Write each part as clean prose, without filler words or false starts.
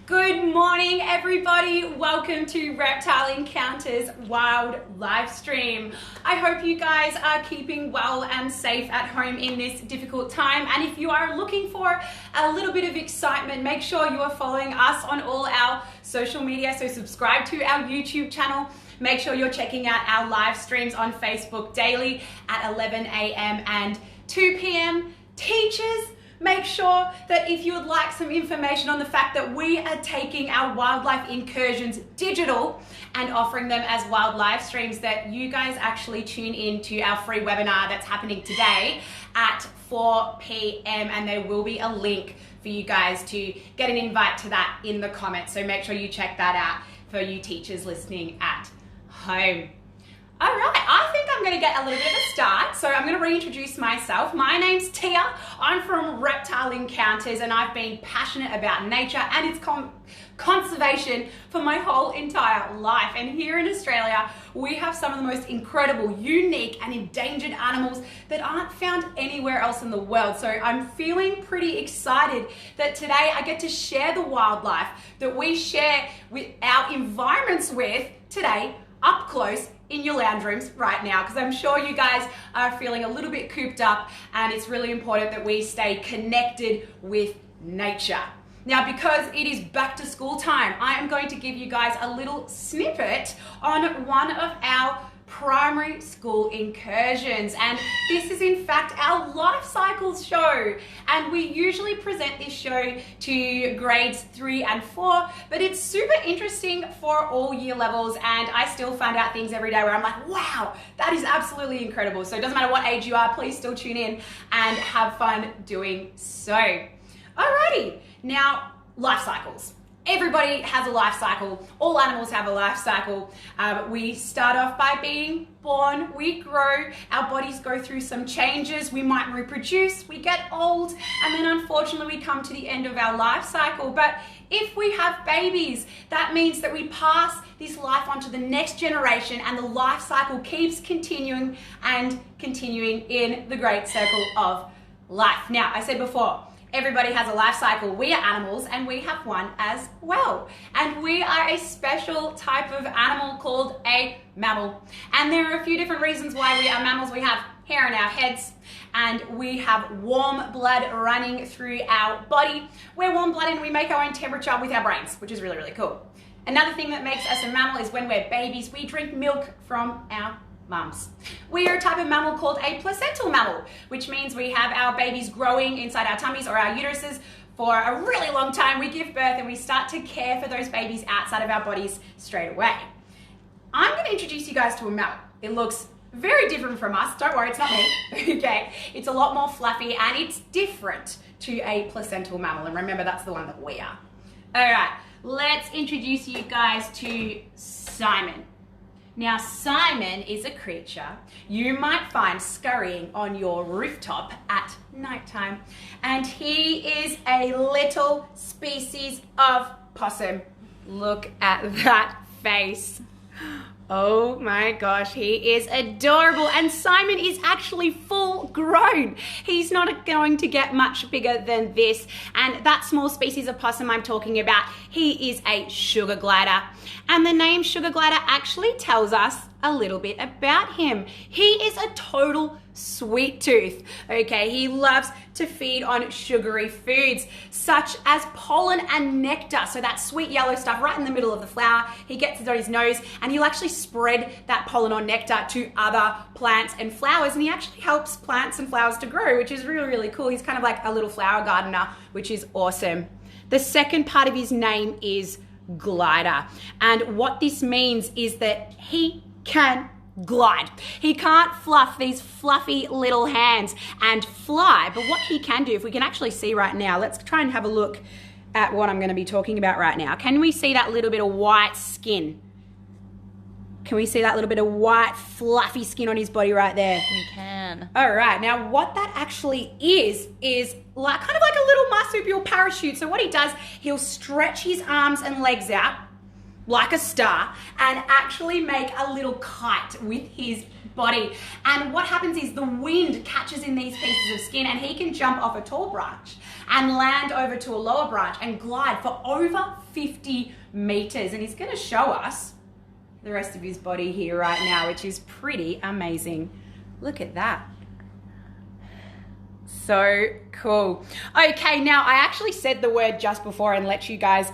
Good morning, everybody. Welcome to Reptile Encounters Wild live stream. I hope you guys are keeping well and safe at home in this difficult time. And if you are looking for a little bit of excitement, make sure you are following us on all our social media. So subscribe to our YouTube channel. Make sure you're checking out our live streams on Facebook daily at 11 a.m. and 2 p.m. Teachers, make sure that if you would like some information on the fact that we are taking our wildlife incursions digital and offering them as wild live streams, that you guys actually tune in to our free webinar that's happening today at 4 p.m. and there will be a link for you guys to get an invite to that in the comments. So make sure you check that out for you teachers listening at home. All right, I think I'm gonna get a little bit of a start. So I'm gonna reintroduce myself. My name's Tia. I'm from Reptile Encounters and I've been passionate about nature and its conservation for my whole entire life. And here in Australia, we have some of the most incredible, unique and endangered animals that aren't found anywhere else in the world. So I'm feeling pretty excited that today I get to share the wildlife that we share with our environments with today up close in your lounge rooms right now, because I'm sure you guys are feeling a little bit cooped up and it's really important that we stay connected with nature. Now, because it is back to school time, I am going to give you guys a little snippet on one of our primary school incursions, and this is in fact our life cycles show, and we usually present this show to grades 3 and 4, but it's super interesting for all year levels, and I still find out things every day where I'm like, wow, that is absolutely incredible. So it doesn't matter what age you are, please still tune in and have fun doing so. Alrighty, now life cycles. Everybody has a life cycle. All animals have a life cycle. We start off by being born, we grow, our bodies go through some changes, we might reproduce, we get old, and then unfortunately we come to the end of our life cycle. But if we have babies, that means that we pass this life on to the next generation and the life cycle keeps continuing and continuing in the great circle of life. Now, I said before, everybody has a life cycle. We are animals and we have one as well. And we are a special type of animal called a mammal. And there are a few different reasons why we are mammals. We have hair on our heads and we have warm blood running through our body. We're warm-blooded and we make our own temperature with our brains, which is really, really cool. Another thing that makes us a mammal is when we're babies, we drink milk from our mums. We are a type of mammal called a placental mammal, which means we have our babies growing inside our tummies or our uteruses for a really long time. We give birth and we start to care for those babies outside of our bodies straight away. I'm going to introduce you guys to a mammal. It looks very different from us. Don't worry, it's not me. Okay, it's a lot more fluffy and it's different to a placental mammal. And remember, that's the one that we are. All right, let's introduce you guys to Simon. Now, Simon is a creature you might find scurrying on your rooftop at nighttime. And he is a little species of possum. Look at that face. Oh my gosh, he is adorable. And Simon is actually full grown. He's not going to get much bigger than this. And that small species of possum I'm talking about, he is a sugar glider. And the name sugar glider actually tells us a little bit about him. He is a total sweet tooth. Okay, he loves to feed on sugary foods such as pollen and nectar. So that sweet yellow stuff right in the middle of the flower, he gets it on his nose and he'll actually spread that pollen or nectar to other plants and flowers, and he actually helps plants and flowers to grow, which is really, really cool. He's kind of like a little flower gardener, which is awesome. The second part of his name is glider, and what this means is that he can glide. He can't fluff these fluffy little hands and fly, but what he can do, if we can actually see right now, let's try and have a look at what I'm going to be talking about right now. Can we see that little bit of white skin? Can we see that little bit of white fluffy skin on his body right there? We can. All right, now what that actually is like kind of like a little marsupial parachute. So what he does, he'll stretch his arms and legs out like a star and actually make a little kite with his body. And what happens is the wind catches in these pieces of skin and he can jump off a tall branch and land over to a lower branch and glide for over 50 meters. And he's going to show us the rest of his body here right now, which is pretty amazing. Look at that. So cool. Okay, now I actually said the word just before and let you guys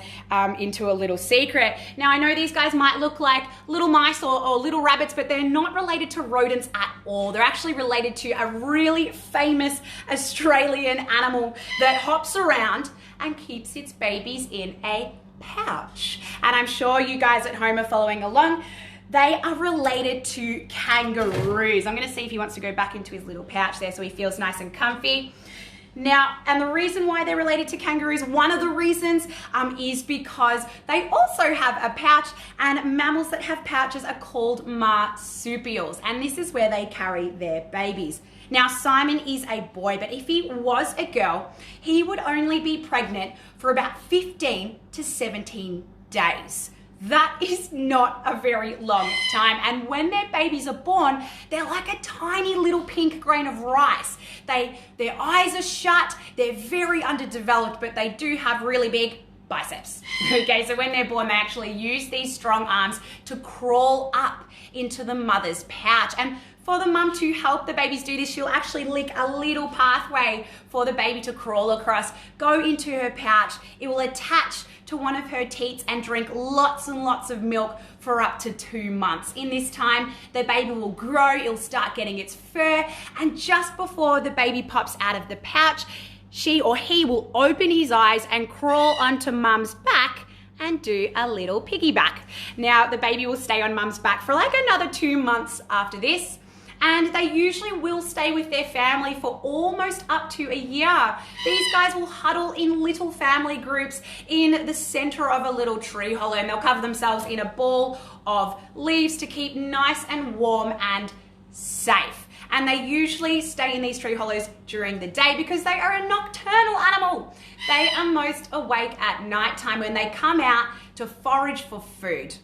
into a little secret. Now I know these guys might look like little mice or little rabbits, but they're not related to rodents at all. They're actually related to a really famous Australian animal that hops around and keeps its babies in a pouch. And I'm sure you guys at home are following along. They are related to kangaroos. I'm going to see if he wants to go back into his little pouch there so he feels nice and comfy. Now, and the reason why they're related to kangaroos, one of the reasons is because they also have a pouch, and mammals that have pouches are called marsupials, and this is where they carry their babies. Now, Simon is a boy, but if he was a girl, he would only be pregnant for about 15 to 17 days. That is not a very long time. And when their babies are born, they're like a tiny little pink grain of rice. Their eyes are shut, they're very underdeveloped, but they do have really big biceps. Okay, so when they're born, they actually use these strong arms to crawl up into the mother's pouch. And for the mum to help the babies do this, she'll actually lick a little pathway for the baby to crawl across, go into her pouch. It will attach to one of her teats and drink lots and lots of milk for up to 2 months. In this time, the baby will grow, it'll start getting its fur, and just before the baby pops out of the pouch, she or he will open his eyes and crawl onto mum's back and do a little piggyback. Now, the baby will stay on mum's back for like another 2 months after this, and they usually will stay with their family for almost up to a year. These guys will huddle in little family groups in the center of a little tree hollow, and they'll cover themselves in a ball of leaves to keep nice and warm and safe. And they usually stay in these tree hollows during the day because they are a nocturnal animal. They are most awake at nighttime when they come out to forage for food.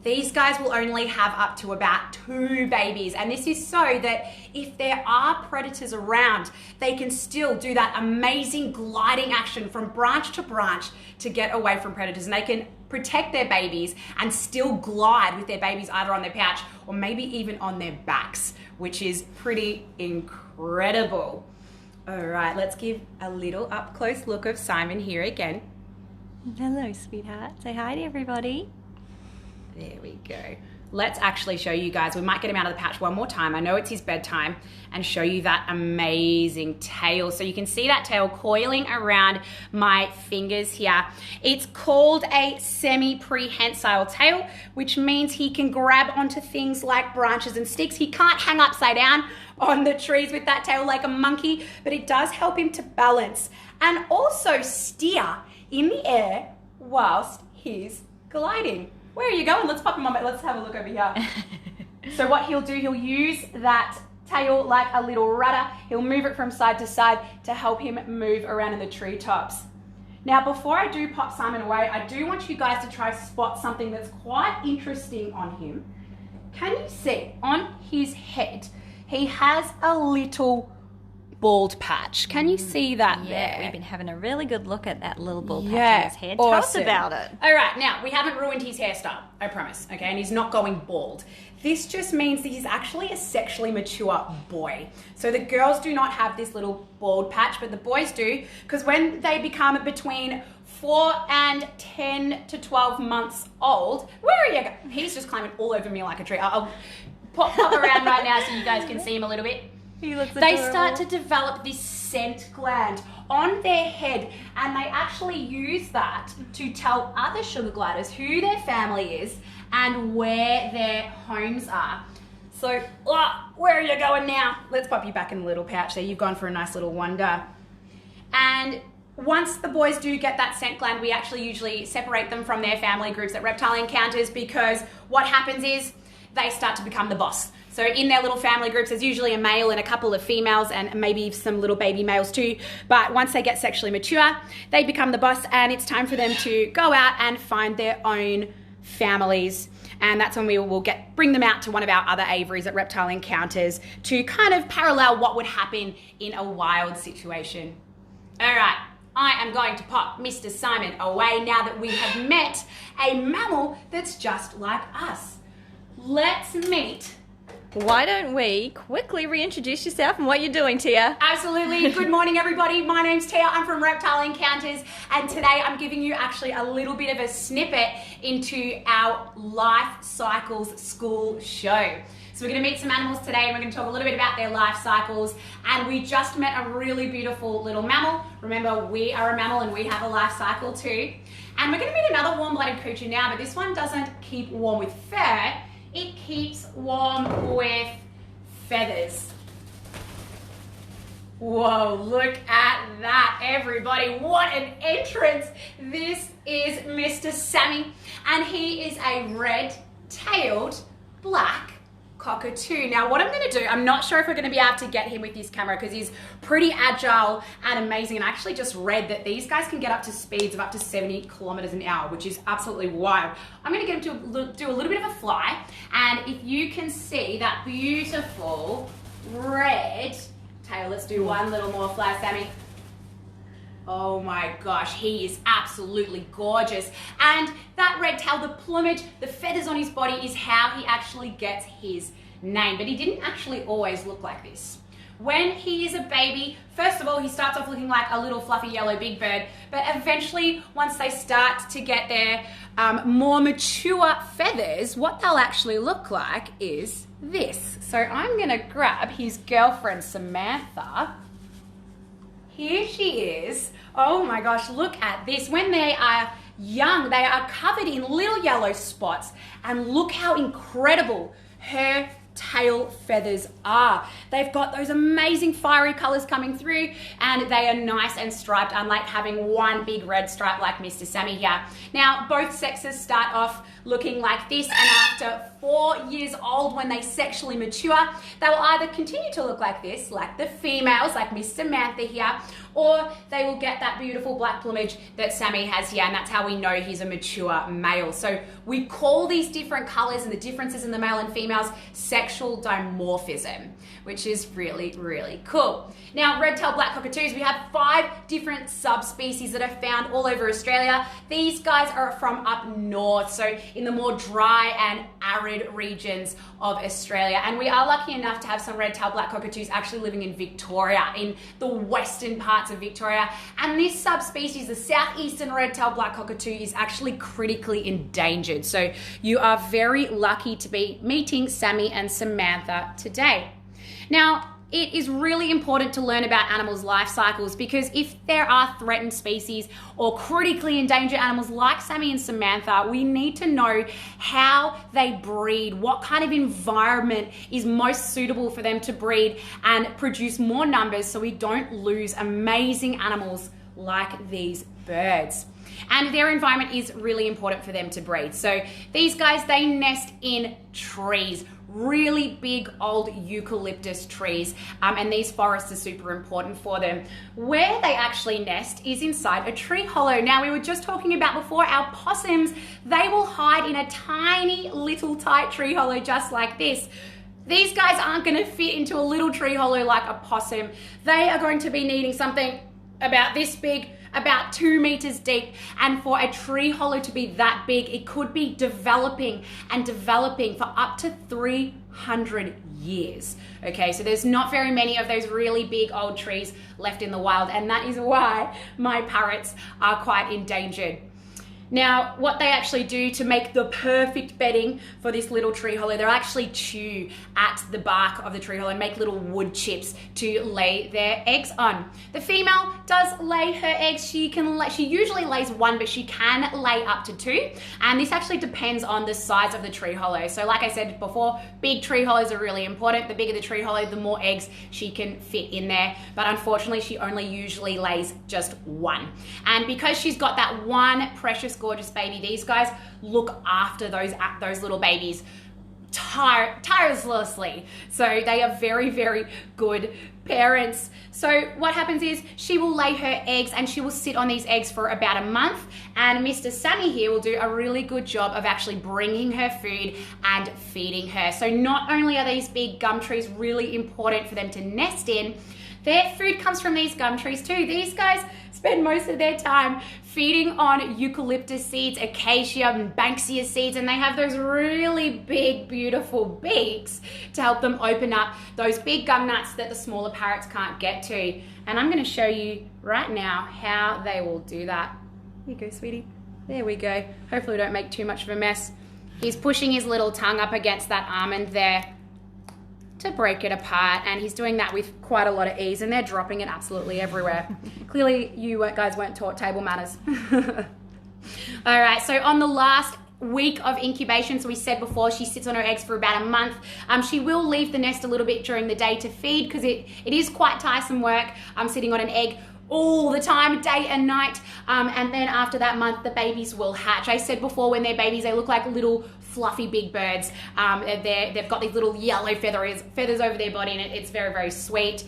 These guys will only have up to about 2 babies, and this is so that if there are predators around, they can still do that amazing gliding action from branch to branch to get away from predators, and they can protect their babies and still glide with their babies either on their pouch or maybe even on their backs, which is pretty incredible. All right, let's give a little up close look of Simon here again. Hello, sweetheart. Say hi to everybody. There we go. Let's actually show you guys. We might get him out of the pouch one more time. I know it's his bedtime, and show you that amazing tail. So you can see that tail coiling around my fingers here. It's called a semi-prehensile tail, which means he can grab onto things like branches and sticks. He can't hang upside down on the trees with that tail like a monkey, but it does help him to balance and also steer in the air whilst he's gliding. Where are you going? Let's pop him on. Let's have a look over here. So what he'll do, he'll use that tail like a little rudder. He'll move it from side to side to help him move around in the treetops. Now, before I do pop Simon away, I do want you guys to try to spot something that's quite interesting on him. Can you see on his head, he has a little bald patch. Can you see that there? We've been having a really good look at that little bald patch Yeah, on his head. awesome. Tell us about it. All right, now, we haven't ruined his hairstyle, I promise, okay? And he's not going bald. This just means that he's actually a sexually mature boy. So the girls do not have this little bald patch, but the boys do, because when they become between 4 and 10 to 12 months old, where are you going? He's just climbing all over me like a tree. I'll pop around right now so you guys can see him a little bit. He looks They adorable. start to develop this scent gland on their head, and they actually use that to tell other sugar gliders who their family is and where their homes are. So, where are you going now? Let's pop you back in the little pouch there. You've gone for a nice little wander. And once the boys do get that scent gland, we actually usually separate them from their family groups at Reptile Encounters, because what happens is they start to become the boss. So in their little family groups, there's usually a male and a couple of females and maybe some little baby males too. But once they get sexually mature, they become the boss, and it's time for them to go out and find their own families. And that's when we will bring them out to one of our other aviaries at Reptile Encounters to kind of parallel what would happen in a wild situation. All right, I am going to pop Mr. Simon away now that we have met a mammal that's just like us. Let's meet. Why don't we quickly reintroduce yourself and what you're doing, Tia? Absolutely. Good morning, everybody. My name's Tia. I'm from Reptile Encounters, and today I'm giving you actually a little bit of a snippet into our Life Cycles school show. So we're going to meet some animals today, and we're going to talk a little bit about their life cycles. And we just met a really beautiful little mammal. Remember, we are a mammal and we have a life cycle too. And we're going to meet another warm-blooded creature now, but this one doesn't keep warm with fur. It keeps warm with feathers. Whoa, look at that, everybody. What an entrance. This is Mr. Sammy, and he is a red-tailed black cockatoo. Now what I'm going to do, I'm not sure if we're going to be able to get him with this camera because he's pretty agile and amazing, and I actually just read that these guys can get up to speeds of up to 70 kilometers an hour, which is absolutely wild. I'm going to get him to do a little bit of a fly, and if you can see that beautiful red tail, let's do one little more fly, Sammy. Oh my gosh, he is absolutely gorgeous. And that red tail, the plumage, the feathers on his body is how he actually gets his name. But he didn't actually always look like this. When he is a baby, first of all, he starts off looking like a little fluffy yellow big bird, but eventually, once they start to get their more mature feathers, what they'll actually look like is this. So I'm gonna grab his girlfriend, Samantha. Here she is. Oh my gosh, look at this. When they are young, they are covered in little yellow spots, and look how incredible her tail feathers are. They've got those amazing fiery colors coming through, and they are nice and striped, unlike having one big red stripe like Mr. Sammy here. Now, both sexes start off looking like this, and after 4 years old, when they sexually mature, they will either continue to look like this, like the females, like Miss Samantha here, or they will get that beautiful black plumage that Sammy has here, and that's how we know he's a mature male. So we call these different colors and the differences in the male and females sexual dimorphism, which is really, really cool. Now, red-tailed black cockatoos, we have 5 different subspecies that are found all over Australia. These guys are from up north, so in the more dry and arid regions of Australia. And we are lucky enough to have some red-tailed black cockatoos actually living in Victoria, in the western parts of Victoria. And this subspecies, the southeastern red-tailed black cockatoo, is actually critically endangered. So you are very lucky to be meeting Sammy and Samantha today. Now, it is really important to learn about animals' life cycles, because if there are threatened species or critically endangered animals like Sammy and Samantha, we need to know how they breed, what kind of environment is most suitable for them to breed and produce more numbers, so we don't lose amazing animals like these birds. And their environment is really important for them to breed. So these guys, they nest in trees, really big old eucalyptus trees, and these forests are super important for them. Where they actually nest is inside a tree hollow. Now, we were just talking about before, our possums, they will hide in a tiny little tight tree hollow just like this. These guys aren't going to fit into a little tree hollow like a possum. They are going to be needing something about this big, about 2 meters deep, and for a tree hollow to be that big, it could be developing and developing for up to 300 years. Okay, so there's not very many of those really big old trees left in the wild, and that is why my parrots are quite endangered. Now, what they actually do to make the perfect bedding for this little tree hollow, they'll actually chew at the bark of the tree hollow and make little wood chips to lay their eggs on. The female does lay her eggs. She usually lays 1, but she can lay up to 2. And this actually depends on the size of the tree hollow. So like I said before, big tree hollows are really important. The bigger the tree hollow, the more eggs she can fit in there. But unfortunately, she only usually lays just 1. And because she's got that one precious gorgeous baby, these guys look after those little babies tirelessly. So they are very, very good parents. So what happens is she will lay her eggs and she will sit on these eggs for about a month, and Mr. Sammy here will do a really good job of actually bringing her food and feeding her. So not only are these big gum trees really important for them to nest in, their food comes from these gum trees too. These guys spend most of their time feeding on eucalyptus seeds, acacia and banksia seeds, and they have those really big, beautiful beaks to help them open up those big gum nuts that the smaller parrots can't get to. And I'm going to show you right now how they will do that. Here you go, sweetie. There we go. Hopefully we don't make too much of a mess. He's pushing his little tongue up against that almond there to break it apart, and he's doing that with quite a lot of ease, and they're dropping it absolutely everywhere. Clearly you guys weren't taught table manners. All right, so on the last week of incubation, so we said before she sits on her eggs for about a month. She will leave the nest a little bit during the day to feed, because it is quite tiresome work sitting on an egg all the time, day and night, and then after that month the babies will hatch. I said before, when they're babies they look like little fluffy big birds. They've got these little yellow feathers over their body, and it's very, very sweet.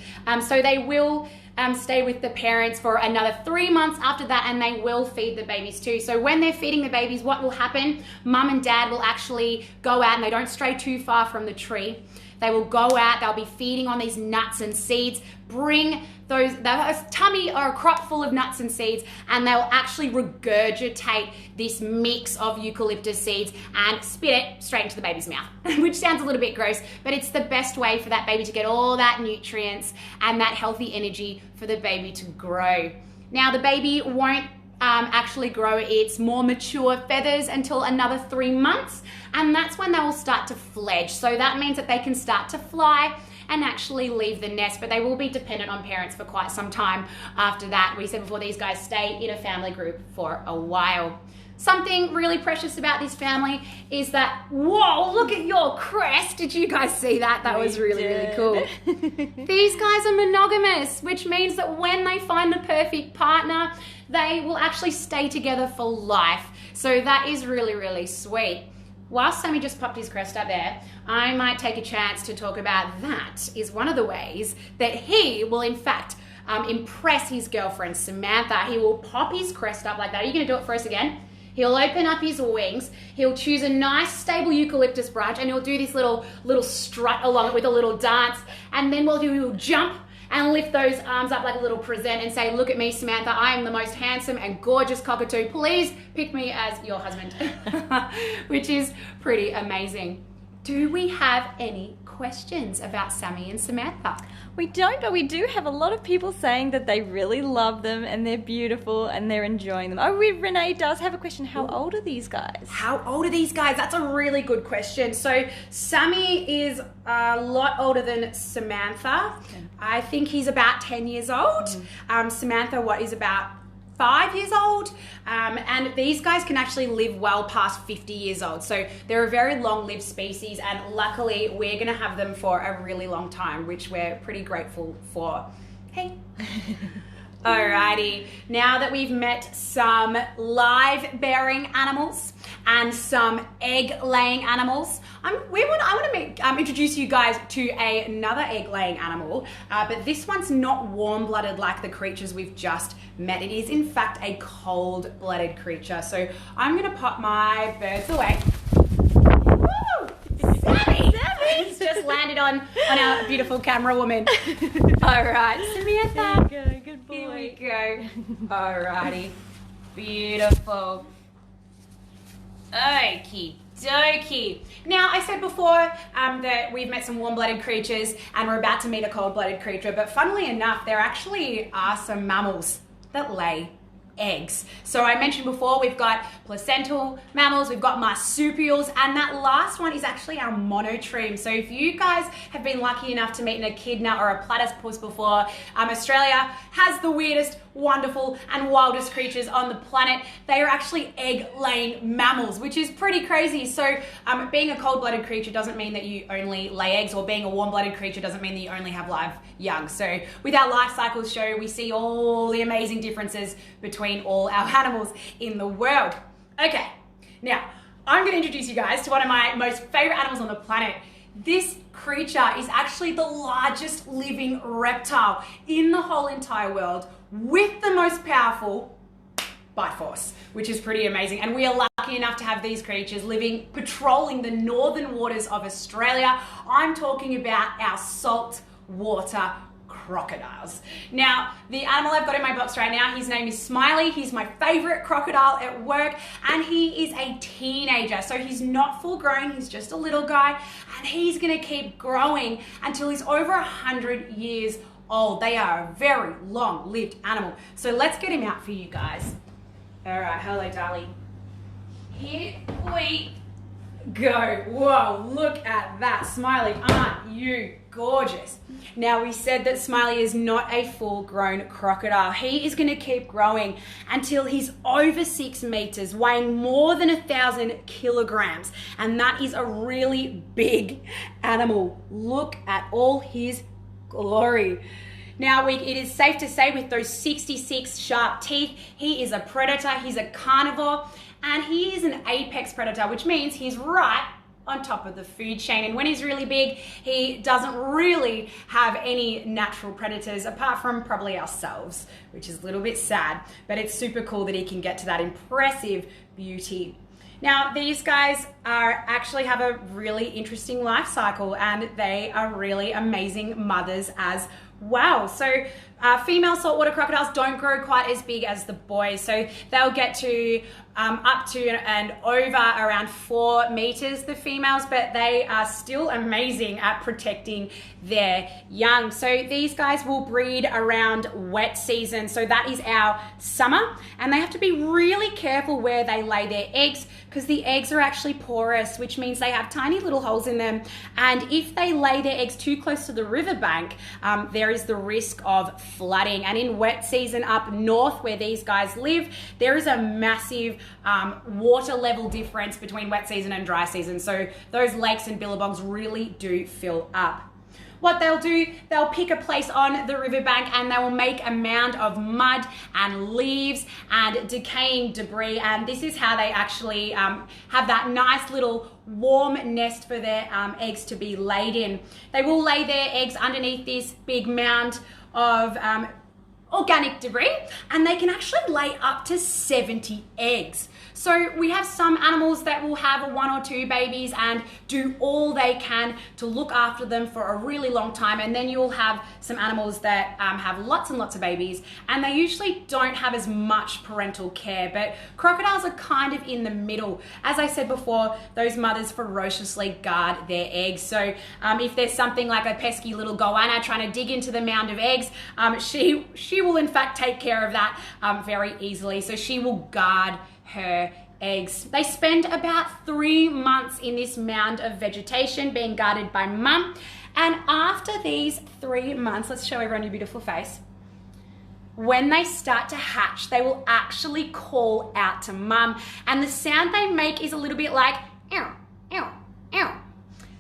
So they will stay with the parents for another 3 months after that, and they will feed the babies too. So when they're feeding the babies, what will happen, mum and dad will actually go out, and they don't stray too far from the tree. They will go out, they'll be feeding on these nuts and seeds, bring a tummy or a crop full of nuts and seeds, and they'll actually regurgitate this mix of eucalyptus seeds and spit it straight into the baby's mouth, which sounds a little bit gross, but it's the best way for that baby to get all that nutrients and that healthy energy for the baby to grow. Now, the baby won't actually grow its more mature feathers until another 3 months, and that's when they will start to fledge. So that means that they can start to fly and actually leave the nest, but they will be dependent on parents for quite some time after that. We said before, these guys stay in a family group for a while. Something really precious about this family is that, whoa, look at your crest. Did you guys see that? That was really, really cool. These guys are monogamous, which means that when they find the perfect partner, they will actually stay together for life. So that is really, really sweet. While Sammy just popped his crest up there, I might take a chance to talk about that is one of the ways that he will in fact impress his girlfriend Samantha. He will pop his crest up like that. Are you going to do it for us again? He'll open up his wings, he'll choose a nice stable eucalyptus branch, and he'll do this little strut along it with a little dance, and then he'll jump and lift those arms up like a little present and say, look at me, Samantha, I am the most handsome and gorgeous cockatoo. Please pick me as your husband, which is pretty amazing. Do we have any questions about Sammy and Samantha? We don't, but we do have a lot of people saying that they really love them and they're beautiful and they're enjoying them. Oh, Renee does have a question. How old are these guys? How old are these guys? That's a really good question. So Sammy is a lot older than Samantha. Okay. I think he's about 10 years old. Samantha, is about 5 years old, and these guys can actually live well past 50 years old. So they're a very long-lived species, and luckily we're going to have them for a really long time, which we're pretty grateful for. Hey. Alrighty, now that we've met some live-bearing animals and some egg-laying animals, I want to introduce you guys to another egg-laying animal, but this one's not warm-blooded like the creatures we've just met. It is, in fact, a cold-blooded creature. So I'm going to pop my birds away. Woo! Sammy! He's just landed on our beautiful camera woman. All right, Samantha. There you go, good boy. Here we go. Alrighty, beautiful. Okie dokie. Now, I said before that we've met some warm-blooded creatures and we're about to meet a cold-blooded creature, but funnily enough, there actually are some mammals that lay eggs. So I mentioned before, we've got placental mammals, we've got marsupials, and that last one is actually our monotreme. So if you guys have been lucky enough to meet an echidna or a platypus before, Australia has the weirdest, wonderful, and wildest creatures on the planet. They are actually egg-laying mammals, which is pretty crazy. So being a cold-blooded creature doesn't mean that you only lay eggs, or being a warm-blooded creature doesn't mean that you only have live young. So with our life cycles show, we see all the amazing differences between all our animals in the world. Okay, now I'm going to introduce you guys to one of my most favorite animals on the planet. This creature is actually the largest living reptile in the whole entire world with the most powerful bite force, which is pretty amazing. And we are lucky enough to have these creatures patrolling the northern waters of Australia. I'm talking about our saltwater crocodiles. Now, the animal I've got in my box right now, his name is Smiley. He's my favorite crocodile at work, and he is a teenager. So he's not full grown, he's just a little guy, and he's gonna keep growing until he's over 100 years old. They are a very long-lived animal. So let's get him out for you guys. All right, hello, darling. Here we go. Whoa, look at that. Smiley, aren't you gorgeous? Now, we said that Smiley is not a full-grown crocodile. He is going to keep growing until he's over 6 meters, weighing more than 1,000 kilograms. And that is a really big animal. Look at all his glory. Now, it is safe to say with those 66 sharp teeth, he is a predator, he's a carnivore, and he is an apex predator, which means he's right on top of the food chain. And when he's really big, he doesn't really have any natural predators apart from probably ourselves, which is a little bit sad, but it's super cool that he can get to that impressive beauty. Now, these guys actually have a really interesting life cycle, and they are really amazing mothers as well. So female saltwater crocodiles don't grow quite as big as the boys. So they'll get to up to and over around 4 meters, the females, but they are still amazing at protecting their young. So these guys will breed around wet season. So that is our summer, and they have to be really careful where they lay their eggs, because the eggs are actually porous, which means they have tiny little holes in them. And if they lay their eggs too close to the riverbank, there is the risk of flooding. And in wet season up north where these guys live, there is a massive water level difference between wet season and dry season. So those lakes and billabongs really do fill up. What they'll do, they'll pick a place on the riverbank and they will make a mound of mud and leaves and decaying debris. And this is how they actually have that nice little warm nest for their eggs to be laid in. They will lay their eggs underneath this big mound of organic debris, and they can actually lay up to 70 eggs. So we have some animals that will have 1 or 2 babies and do all they can to look after them for a really long time. And then you'll have some animals that have lots and lots of babies, and they usually don't have as much parental care. But crocodiles are kind of in the middle. As I said before, those mothers ferociously guard their eggs. So if there's something like a pesky little goanna trying to dig into the mound of eggs, she will in fact take care of that very easily. So she will guard her eggs. They spend about 3 months in this mound of vegetation being guarded by mum. And after these 3 months, let's show everyone your beautiful face. When they start to hatch, they will actually call out to mum. And the sound they make is a little bit like, ew, ew, ew.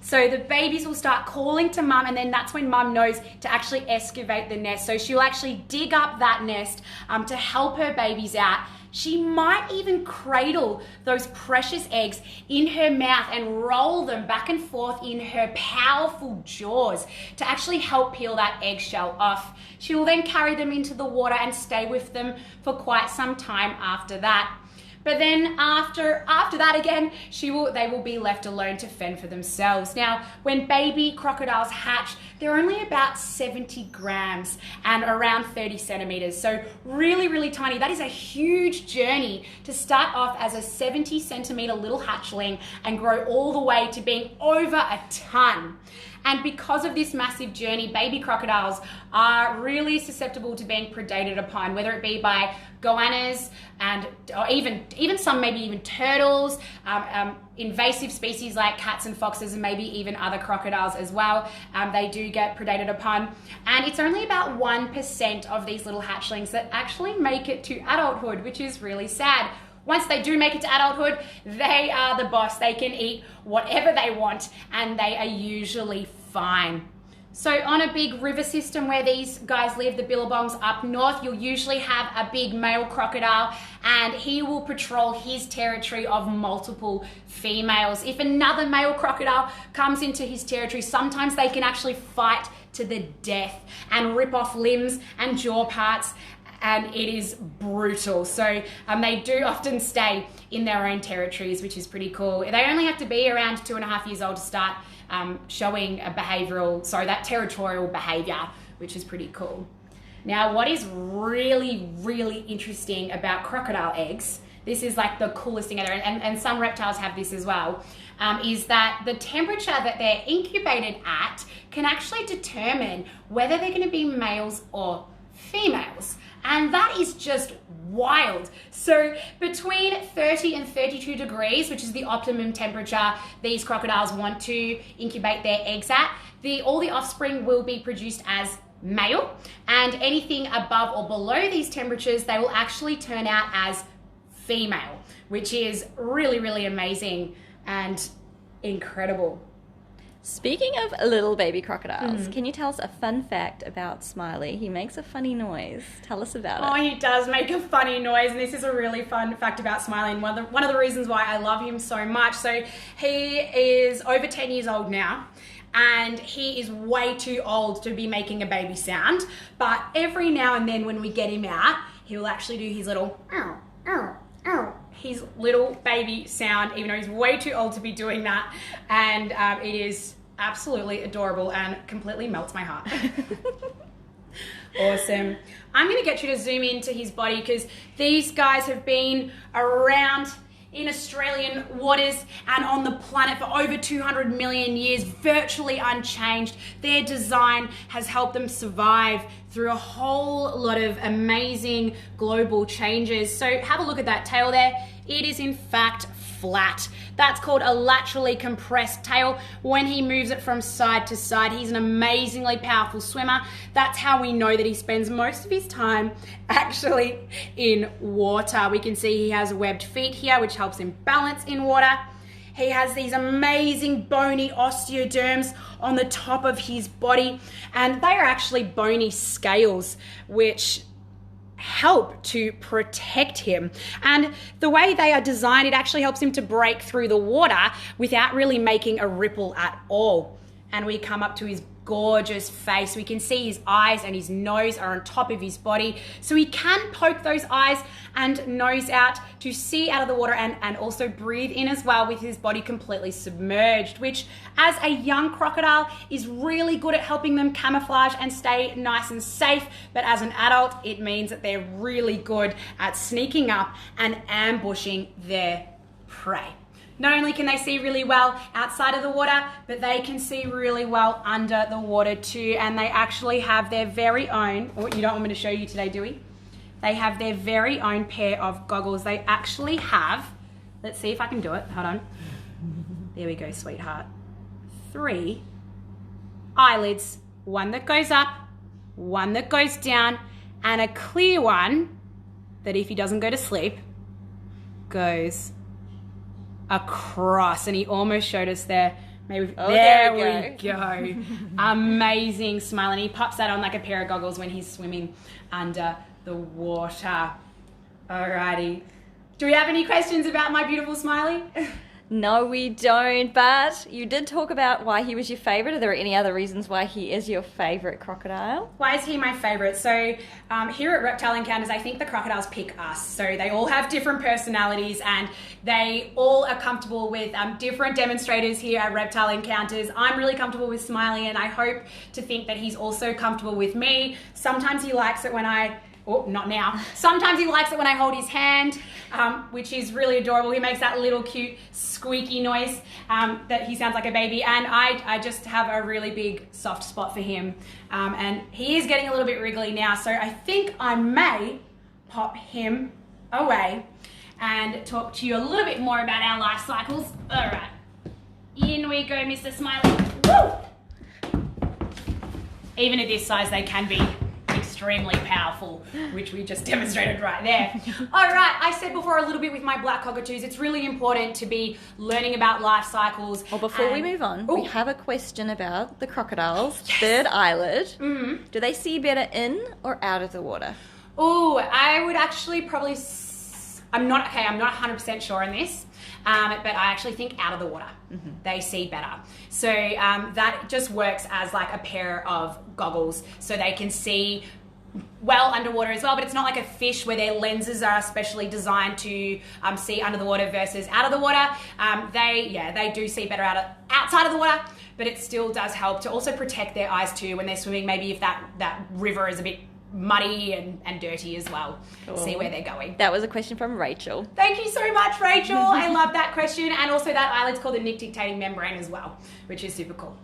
So the babies will start calling to mum, and then that's when mum knows to actually excavate the nest. So she'll actually dig up that nest to help her babies out. She might even cradle those precious eggs in her mouth and roll them back and forth in her powerful jaws to actually help peel that eggshell off. She will then carry them into the water and stay with them for quite some time after that. But then after that again, they will be left alone to fend for themselves. Now, when baby crocodiles hatch, they're only about 70 grams and around 30 centimeters. So really, really tiny. That is a huge journey to start off as a 70 centimeter little hatchling and grow all the way to being over a ton. And because of this massive journey, baby crocodiles are really susceptible to being predated upon, whether it be by goannas or even some maybe even turtles, invasive species like cats and foxes, and maybe even other crocodiles as well. They do get predated upon. And it's only about 1% of these little hatchlings that actually make it to adulthood, which is really sad. Once they do make it to adulthood, they are the boss. They can eat whatever they want, and they are usually fine. So on a big river system where these guys live, the billabongs up north, you'll usually have a big male crocodile and he will patrol his territory of multiple females. If another male crocodile comes into his territory, sometimes they can actually fight to the death and rip off limbs and jaw parts, and it is brutal. So they do often stay in their own territories, which is pretty cool. They only have to be around 2.5 years old to start showing that territorial behavior, which is pretty cool. Now, what is really, really interesting about crocodile eggs, this is like the coolest thing ever, and some reptiles have this as well, is that the temperature that they're incubated at can actually determine whether they're going to be males or females. And that is just wild. So between 30 and 32 degrees, which is the optimum temperature these crocodiles want to incubate their eggs at, all the offspring will be produced as male, and anything above or below these temperatures, they will actually turn out as female, which is really, really amazing and incredible. Speaking of little baby crocodiles, can you tell us a fun fact about Smiley? He makes a funny noise. Tell us about it. Oh, he does make a funny noise, and this is a really fun fact about Smiley, and one of the reasons why I love him so much. So he is over 10 years old now, and he is way too old to be making a baby sound, but every now and then when we get him out, he will actually do his little his little baby sound, even though he's way too old to be doing that, and it is absolutely adorable and completely melts my heart. Awesome. I'm going to get you to zoom into his body because these guys have been around in Australian waters and on the planet for over 200 million years, virtually unchanged. Their design has helped them survive through a whole lot of amazing global changes. So have a look at that tail there. It is in fact flat. That's called a laterally compressed tail. When he moves it from side to side, he's an amazingly powerful swimmer. That's how we know that he spends most of his time actually in water. We can see he has webbed feet here, which helps him balance in water. He has these amazing bony osteoderms on the top of his body, and they are actually bony scales, which help to protect him. And the way they are designed, it actually helps him to break through the water without really making a ripple at all. And we come up to his gorgeous face. We can see his eyes and his nose are on top of his body. So he can poke those eyes and nose out to see out of the water and also breathe in as well with his body completely submerged, which as a young crocodile is really good at helping them camouflage and stay nice and safe. But as an adult, it means that they're really good at sneaking up and ambushing their prey. Not only can they see really well outside of the water, but they can see really well under the water too. And they actually have their very own, oh, you don't want me to show you today, do we? They have their very own pair of goggles. They actually have, let's see if I can do it, hold on. There we go, sweetheart. 3 eyelids, one that goes up, one that goes down, and a clear one that if he doesn't go to sleep, goes across. And he almost showed us there. Maybe there we go. Amazing smile. And he pops that on like a pair of goggles when he's swimming under the water. Alrighty. Do we have any questions about my beautiful Smiley? No, we don't, but you did talk about why he was your favourite. Are there any other reasons why he is your favourite crocodile? Why is he my favourite? So here at Reptile Encounters, I think the crocodiles pick us. So they all have different personalities and they all are comfortable with different demonstrators here at Reptile Encounters. I'm really comfortable with Smiley and I hope to think that he's also comfortable with me. Sometimes he likes it when not now. Sometimes he likes it when I hold his hand, which is really adorable. He makes that little cute squeaky noise that he sounds like a baby. And I just have a really big soft spot for him. And he is getting a little bit wriggly now. So I think I may pop him away and talk to you a little bit more about our life cycles. All right, in we go, Mr. Smiley. Woo! Even at this size, they can be extremely extremely powerful, which we just demonstrated right there. All right, I said before a little bit with my black cockatoos, it's really important to be learning about life cycles. Well, before we move on, we have a question about the crocodiles, third eyelid. Mm-hmm. Do they see better in or out of the water? Oh, I would actually probably, I'm not 100% sure on this. But I actually think out of the water, they see better. So that just works as like a pair of goggles, so they can see well underwater as well, but it's not like a fish where their lenses are specially designed to see under the water versus out of the water. They do see better outside of the water, but it still does help to also protect their eyes too when they're swimming, maybe if that river is a bit muddy and dirty as well. Cool. See where they're going. That was a question from Rachel. Thank you so much, Rachel. I love that question. And also that eyelid's called the nictitating membrane as well, which is super cool.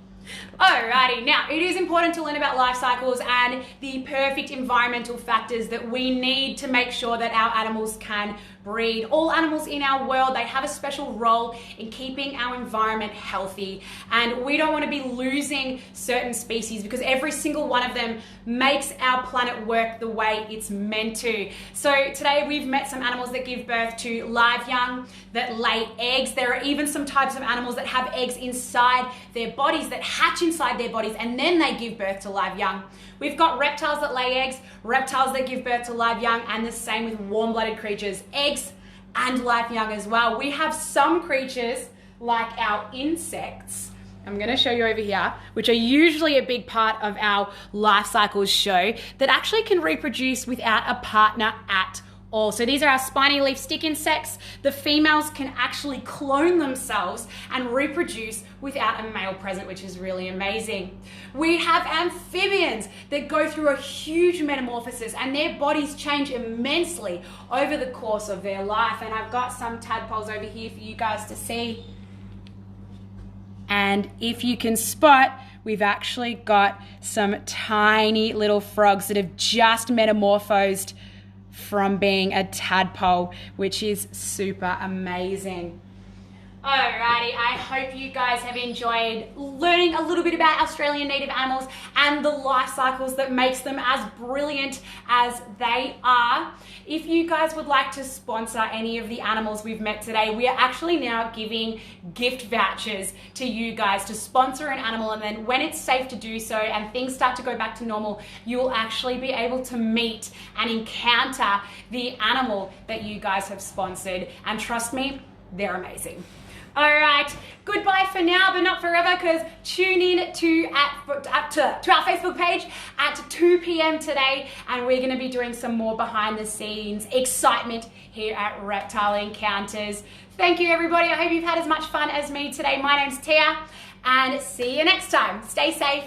Alrighty, now it is important to learn about life cycles and the perfect environmental factors that we need to make sure that our animals can breed. All animals in our world, they have a special role in keeping our environment healthy, and we don't want to be losing certain species because every single one of them makes our planet work the way it's meant to. So today we've met some animals that give birth to live young, that lay eggs. There are even some types of animals that have eggs inside their bodies, that hatch inside their bodies, and then they give birth to live young. We've got reptiles that lay eggs, reptiles that give birth to live young, and the same with warm-blooded creatures, eggs and live young as well. We have some creatures like our insects, I'm going to show you over here, which are usually a big part of our life cycles show, that actually can reproduce without a partner at all. So these are our spiny leaf stick insects. The females can actually clone themselves and reproduce without a male present, which is really amazing. We have amphibians that go through a huge metamorphosis, and their bodies change immensely over the course of their life. And I've got some tadpoles over here for you guys to see. And if you can spot, we've actually got some tiny little frogs that have just metamorphosed from being a tadpole, which is super amazing. Alrighty, I hope you guys have enjoyed learning a little bit about Australian native animals and the life cycles that makes them as brilliant as they are. If you guys would like to sponsor any of the animals we've met today, we are actually now giving gift vouchers to you guys to sponsor an animal, and then when it's safe to do so and things start to go back to normal, you'll actually be able to meet and encounter the animal that you guys have sponsored, and trust me, they're amazing. All right, goodbye for now, but not forever, because tune in to our Facebook page at 2 p.m. today, and we're going to be doing some more behind the scenes excitement here at Reptile Encounters. Thank you, everybody. I hope you've had as much fun as me today. My name's Tia, and see you next time. Stay safe.